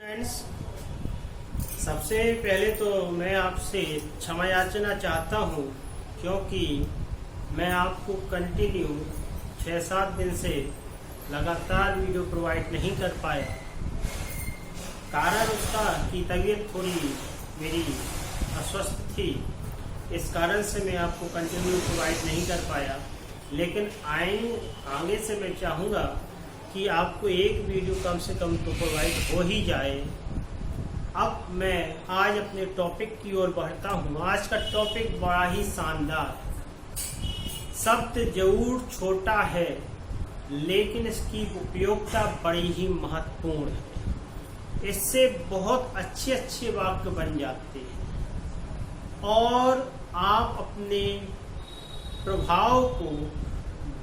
Friends, सबसे पहले तो मैं आपसे क्षमा याचना चाहता हूँ क्योंकि मैं आपको कंटिन्यू 6-7 दिन से लगातार वीडियो प्रोवाइड नहीं कर पाया। कारण उसका कि तबीयत थोड़ी मेरी अस्वस्थ थी, इस कारण से मैं आपको कंटिन्यू प्रोवाइड नहीं कर पाया। लेकिन आगे से मैं चाहूँगा कि आपको एक वीडियो कम से कम तो प्रोवाइड हो ही जाए। अब मैं आज अपने टॉपिक की ओर बढ़ता हूँ। आज का टॉपिक बड़ा ही शानदार, शब्द जरूर छोटा है लेकिन इसकी उपयोगिता बड़ी ही महत्वपूर्ण है। इससे बहुत अच्छे अच्छे वाक्य बन जाते हैं और आप अपने प्रभाव को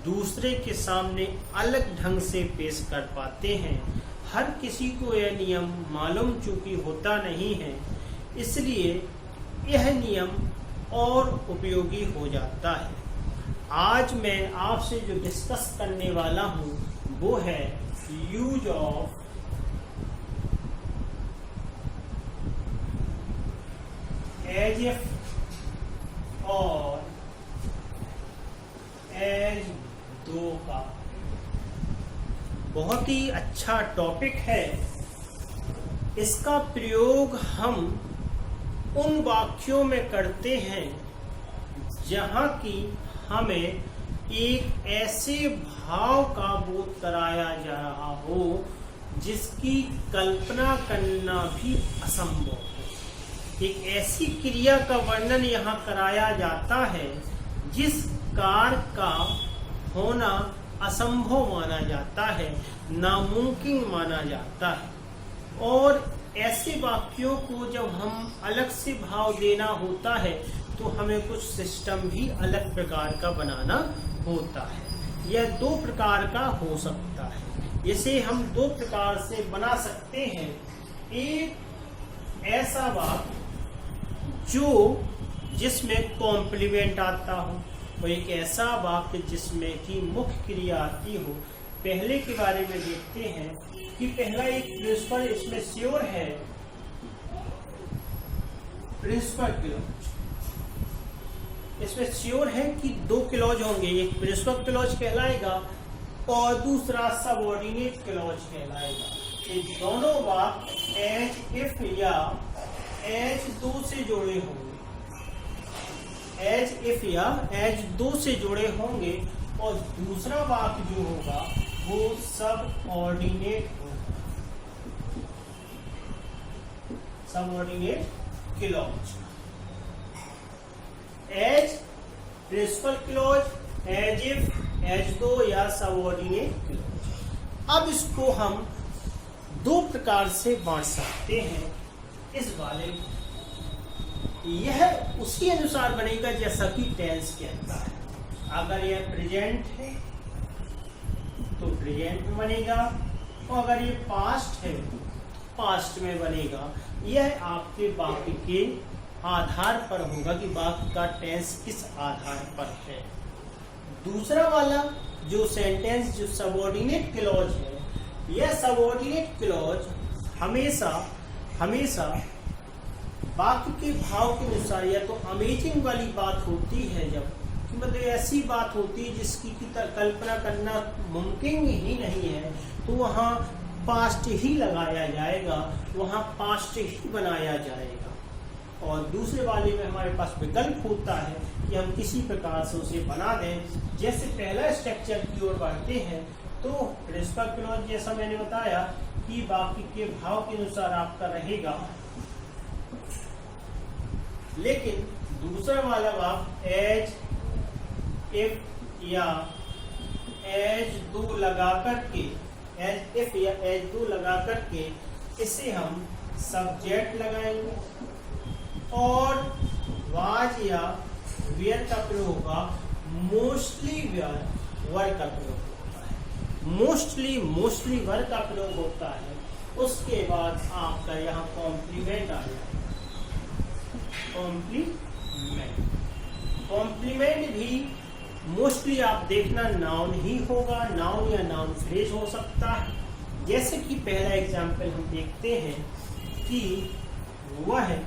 दूसरे के सामने अलग ढंग से पेश कर पाते हैं। हर किसी को यह नियम मालूम चूंकि होता नहीं है, इसलिए यह नियम और उपयोगी हो जाता है। आज मैं आपसे जो डिस्कस करने वाला हूं वो है यूज ऑफ एज इफ और एज दो का। बहुत ही अच्छा टॉपिक है। इसका प्रयोग हम उन वाक्यों में करते हैं जहां की हमें एक ऐसे भाव का बोध कराया जा रहा हो जिसकी कल्पना करना भी असंभव हो। एक ऐसी क्रिया का वर्णन यहाँ कराया जाता है जिस कार्य का होना असंभव माना जाता है, नामुमकिन माना जाता है। और ऐसे वाक्यों को जब हम अलग से भाव देना होता है तो हमें कुछ सिस्टम भी अलग प्रकार का बनाना होता है। यह दो प्रकार का हो सकता है। इसे हम दो प्रकार से बना सकते हैं। एक ऐसा वाक्य जिसमें कॉम्प्लीमेंट आता हो और एक ऐसा वाक्य जिसमें कि मुख्य क्रिया आती हो। पहले के बारे में देखते हैं कि पहला एक प्रिंसिपल इसमें श्योर है, प्रिंसिपल क्लॉज। इसमें श्योर है कि दो क्लॉज होंगे, एक प्रिंसिपल क्लॉज कहलाएगा और दूसरा सबऑर्डिनेट क्लॉज कहलाएगा। ये दोनों वाक्य एज इफ या एज दो से जुड़े होंगे, एज इफ या एज दो से जुड़े होंगे और दूसरा वाक्य जो होगा वो सबऑर्डिनेट होगा, subordinate clause. As principal clause, as if as though या सबऑर्डिनेट क्लॉज। अब इसको हम दो प्रकार से बांट सकते हैं। इस वाले यह उसी अनुसार बनेगा जैसा कि टेंस कहता है। अगर यह प्रेजेंट है तो प्रेजेंट में बनेगा और अगर ये पास्ट है तो पास्ट में बनेगा। यह आपके वाक्य के आधार पर होगा कि वाक्य का टेंस किस आधार पर है। दूसरा वाला जो सेंटेंस जो सबऑर्डिनेट क्लॉज है, यह सबऑर्डिनेट क्लॉज हमेशा वाक्य के भाव के अनुसार या तो अमेजिंग वाली बात होती है, जब कि मतलब ऐसी बात होती है जिसकी कल्पना करना मुमकिन ही नहीं है, तो वहाँ पास्ट ही लगाया जाएगा, वहाँ पास्ट ही बनाया जाएगा। और दूसरे वाले में हमारे पास विकल्प होता है कि हम किसी प्रकार से उसे बना दें। जैसे पहला स्ट्रक्चर की ओर बढ़ते हैं तो प्रिंसिपल क्लॉज जैसा मैंने बताया कि वाक्य के भाव के अनुसार आपका रहेगा, लेकिन दूसरा वाला वाक्य एज इफ या एज दो लगा करके, एज इफ या एज दो लगा करके इसे हम सब्जेक्ट लगाएंगे और वाज या वेयर का प्रयोग होगा। मोस्टली वेयर वर्ड का प्रयोग होता है, मोस्टली वर्ड का प्रयोग होता है। उसके बाद आपका यहाँ कॉम्प्लीमेंट आ जाएगा। कॉम्प्लीमेंट भी मोस्टली आप देखना नाउन ही होगा, नाउन या नाउन फ्रेज हो सकता है। जैसे कि पहला एग्जाम्पल हम देखते हैं कि वह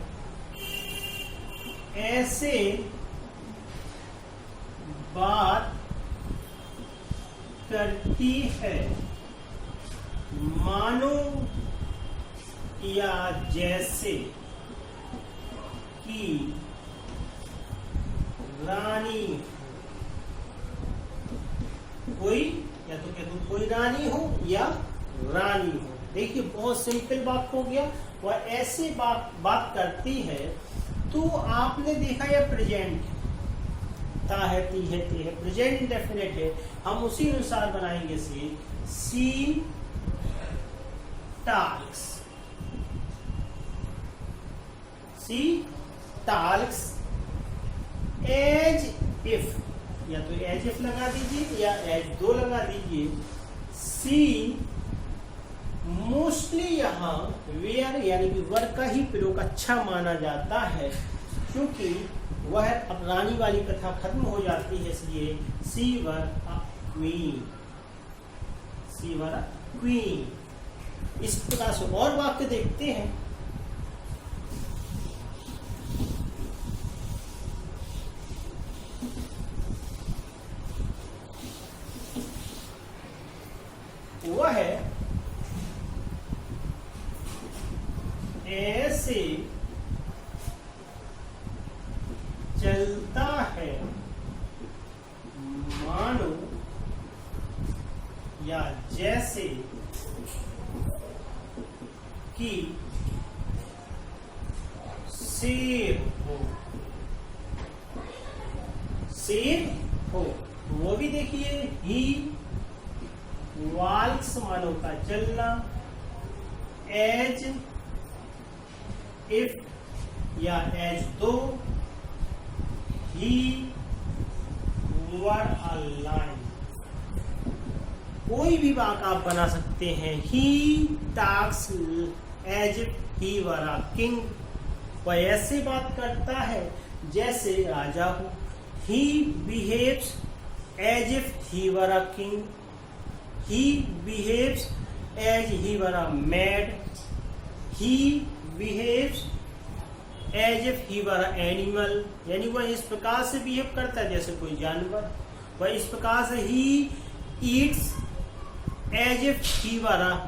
ऐसे बात करती है मानो या जैसे कि रानी कोई, या तो कह दो कोई रानी हो या रानी हो। देखिए बहुत सिंपल बात हो गया। वह ऐसे बात करती है, तो आपने देखा यह प्रेजेंट ता है, ती है, ते है, प्रेजेंट इंडेफिनिट है। हम उसी अनुसार बनाएंगे से सी टाल्क्स, सी टाल्क्स एज इफ, या तो एज इफ लगा दीजिए या एज दो लगा दीजिए। सी मोस्टली यहाँ वेयर यानी कि वर का ही प्रयोग अच्छा माना जाता है, क्योंकि वह अब रानी वाली कथा खत्म हो जाती है, इसलिए सी वर a queen, C were a queen. इस प्रकार से और वाक्य देखते हैं। वह ऐसे चलता है मानो या जैसे कि शेर हो, शेर हो। वो भी देखिए ही वाल्क्स मानो का चलना, एज इफ या as though, he were a line. कोई भी वाक्य आप बना सकते हैं। He talks as if he were a king, वह ऐसे बात करता है जैसे राजा हो। He behaves as if he were a king, he behaves as he were a mad, he behaves as if he were an animal, यानी वह इस प्रकार से बिहेव करता है जैसे कोई जानवर। वह इस प्रकार से he eats as if he were an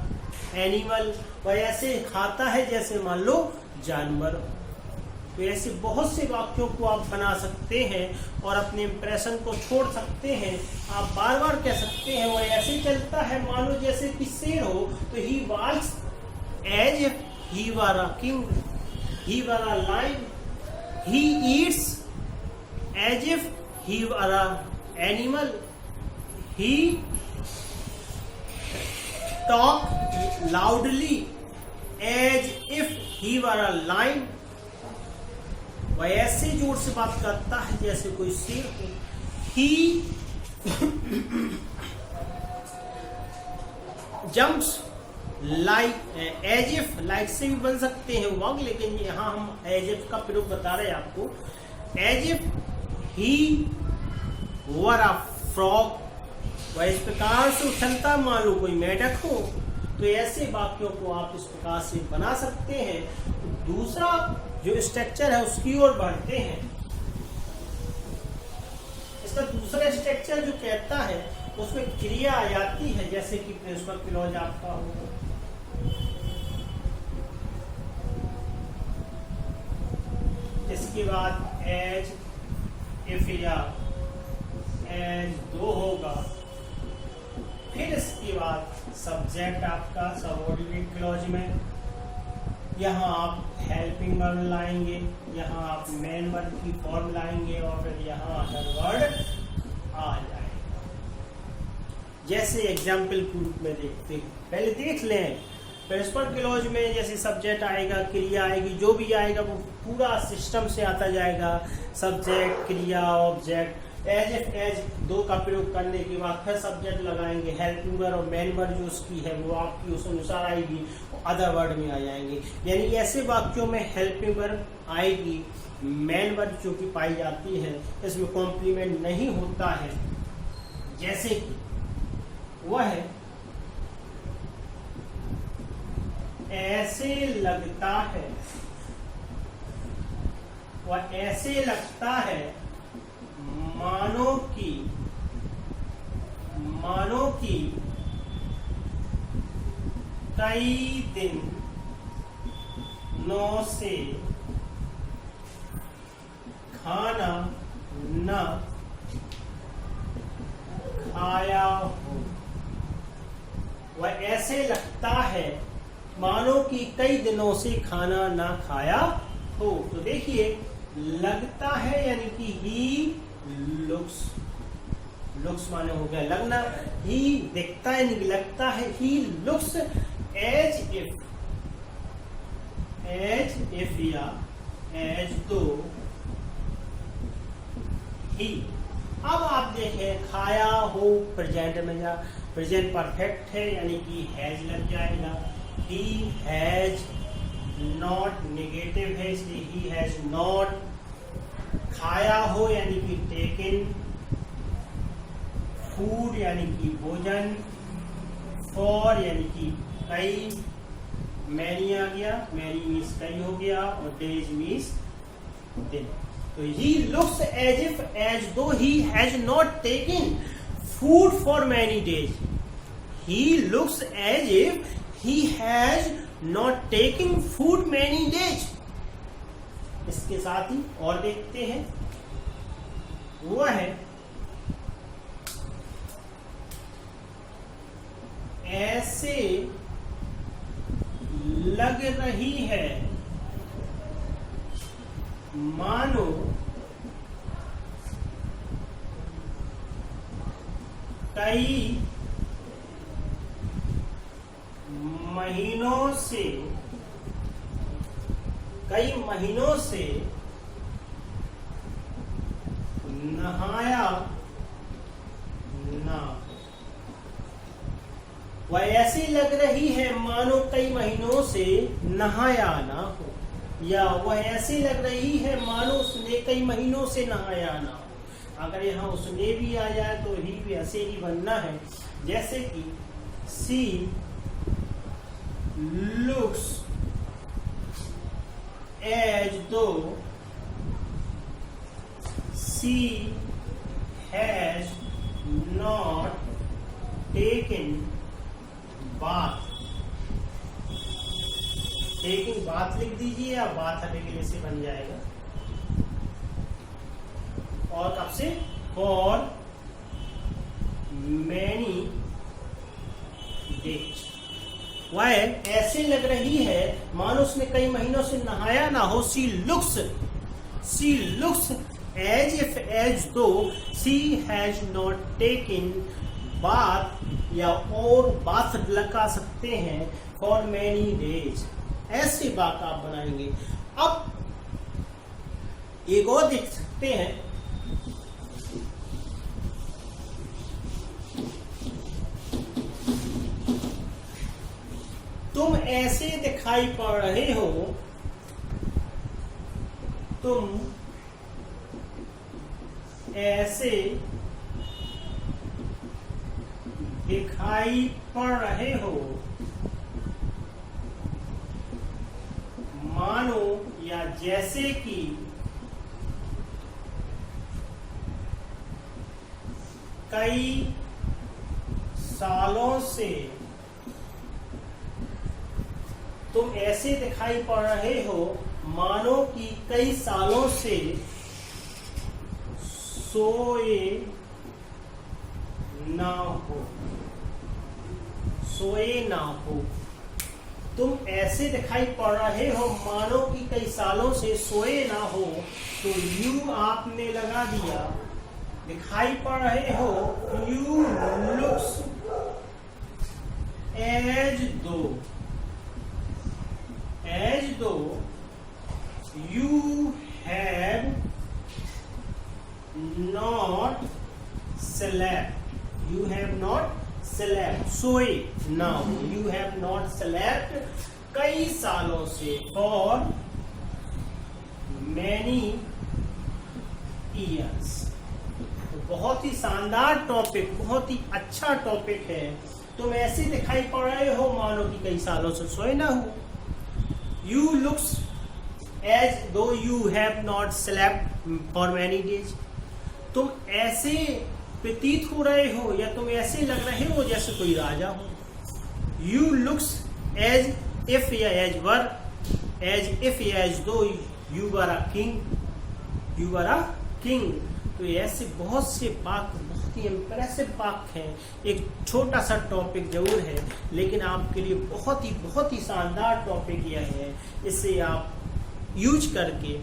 animal, वह ऐसे खाता है जैसे मान लो जानवर। तो ऐसे बहुत से वाक्यों को आप बना सकते हैं और अपने इंप्रेशन को छोड़ सकते हैं। आप बार बार कह सकते हैं वह ऐसे चलता है मानो जैसे कि शेर हो, तो he walks as if he were a king, he were a lion, he eats as if he were a animal, he talks loudly as if he were a lion, वह ऐसे जोर से बात करता है जैसे कोई शेर हो। He jumps like as if, like से भी बन सकते हैं वर्ग, लेकिन यहां हम एज इफ का प्रयोग बता रहे हैं आपको। As if he were a frog, वह इस प्रकार से उछलता मान लो कोई मेढक हो। तो ऐसे वाक्यों को आप इस प्रकार से बना सकते हैं। दूसरा जो स्ट्रक्चर है उसकी ओर बढ़ते हैं। इसका दूसरा स्ट्रक्चर जो कहता है उसमें क्रिया आ जाती है, जैसे कि प्रिंसिपल क्लॉज आपका होगा। इसके बाद एज इफ या एज दो होगा। फिर इसके बाद सब्जेक्ट आपका सबऑर्डिनेट क्लॉज में, यहाँ आप हेल्पिंग वर्ब लाएंगे, यहाँ आप मेन वर्ब की फॉर्म लाएंगे और फिर यहाँ अदर वर्ड आ जाएगा। जैसे एग्जाम्पल के रूप में देखते हैं, पहले देख लें। प्रिंसिपल क्लॉज में जैसे सब्जेक्ट आएगा, क्रिया आएगी, जो भी आएगा वो पूरा सिस्टम से आता जाएगा। सब्जेक्ट, क्रिया, ऑब्जेक्ट। एज इफ एज दो का प्रयोग करने के बाद फिर सब्जेक्ट लगाएंगे। हेल्पिंग वर्ब और मेन वर्ब जो उसकी है वो आपकी उस अनुसार आएगी, अदर वर्ड में आ जाएंगे। यानी ऐसे वाक्यों में हेल्पिंग वर्ब आएगी, मेन वर्ब जो कि पाई जाती है, इसमें कॉम्प्लीमेंट नहीं होता है। जैसे कि वह ऐसे लगता है, वह ऐसे लगता है मानो कि कई दिनों से खाना न खाया हो। वह ऐसे लगता है मानो कि कई दिनों से खाना ना खाया हो। तो देखिए, लगता है यानी कि ही लुक्स, लुक्स माने हो गया लगना, ही दिखता है यानी कि लगता है, ही लुक्स एज इफ या एज दो ही। अब आप देखें, खाया हो प्रेजेंट में या प्रेजेंट परफेक्ट है यानी कि हैज लग जाएगा। ही हैज नॉट नेगेटिव है इसलिए ही हैज नॉट। खाया हो यानी कि टेकन। फूड यानी कि भोजन। फॉर यानी कि कई। मैनी आ गया, मैनी मीन्स कई हो गया, और डेज मीन्स दिन। तो he looks as if as though he has not taken food for many days. He looks as if he has not taken food many days. इसके साथ ही और देखते हैं, वो है ऐसे लग रही है मानो कई महीनों से नहाया ना। वह ऐसी लग रही है मानो कई महीनों से नहाया ना हो, या वह ऐसी लग रही है मानो उसने कई महीनों से नहाया ना हो। अगर यहाँ उसने भी आ जाए तो ही भी ऐसे ही बनना है, जैसे कि सी looks as though she has not taken bath. Taking bath लिख दीजिए, या बाथ हमें के लिए से बन जाएगा। और कब से, फॉर मैनी डेज। वह ऐसे लग रही है मानो उसने कई महीनों से नहाया ना हो। सी looks as if as though she has not taken bath, या और बाथ लगा सकते हैं फॉर मैनी डेज। ऐसे बात आप बनाएंगे। अब एक और देख सकते हैं, तुम ऐसे दिखाई पड़ रहे हो, तुम ऐसे दिखाई पड़ रहे हो मानो या जैसे कि कई सालों से। तुम ऐसे दिखाई पड़ रहे हो मानो कि कई सालों से सोए ना हो, सोए ना हो। तुम ऐसे दिखाई पड़ रहे हो मानो कि कई सालों से सोए ना हो, तो यू आपने लगा दिया। दिखाई पड़ रहे हो, यू लुक्स एज दो you have not slept, you have not slept, सोए ना हो, you have not slept कई सालों से, for many years। तो बहुत ही शानदार टॉपिक, बहुत ही अच्छा टॉपिक है। तुम ऐसे दिखाई पड़ रहे हो मानो कि कई सालों से सोए ना हो। यू लुक्स एज दो you have not slept for many days. तुम ऐसे प्रतीत हो रहे हो या तुम ऐसे लग रहे हो जैसे कोई राजा हो। यू लुक्स एज इफ या एज वर एज इफ या एज दो you were a king, you were a king. तो ऐसे बहुत से वाक्य, बहुत ही इंप्रेसिव वाक्य हैं। एक छोटा सा टॉपिक जरूर है लेकिन आपके लिए बहुत ही शानदार टॉपिक यह है। इससे आप यूज करके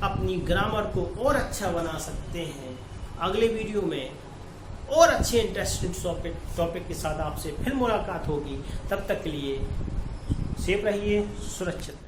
अपनी ग्रामर को और अच्छा बना सकते हैं। अगले वीडियो में और अच्छे इंटरेस्टिंग टॉपिक के साथ आपसे फिर मुलाकात होगी। तब तक के लिए सेफ रहिए, सुरक्षित।